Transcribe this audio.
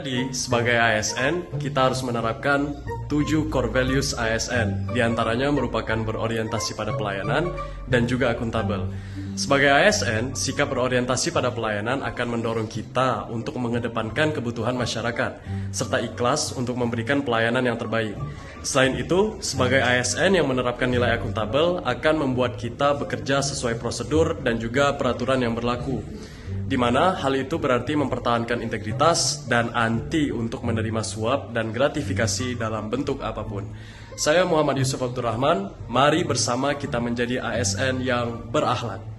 Jadi, sebagai ASN, kita harus menerapkan 7 core values ASN. Di antaranya merupakan berorientasi pada pelayanan dan juga akuntabel. Sebagai ASN, sikap berorientasi pada pelayanan akan mendorong kita untuk mengedepankan kebutuhan masyarakat, serta ikhlas untuk memberikan pelayanan yang terbaik. Selain itu, sebagai ASN yang menerapkan nilai akuntabel akan membuat kita bekerja sesuai prosedur dan juga peraturan yang berlaku, di mana hal itu berarti mempertahankan integritas dan anti untuk menerima suap dan gratifikasi dalam bentuk apapun. Saya Muhammad Yusuf Abdurrahman, mari bersama kita menjadi ASN yang berakhlak.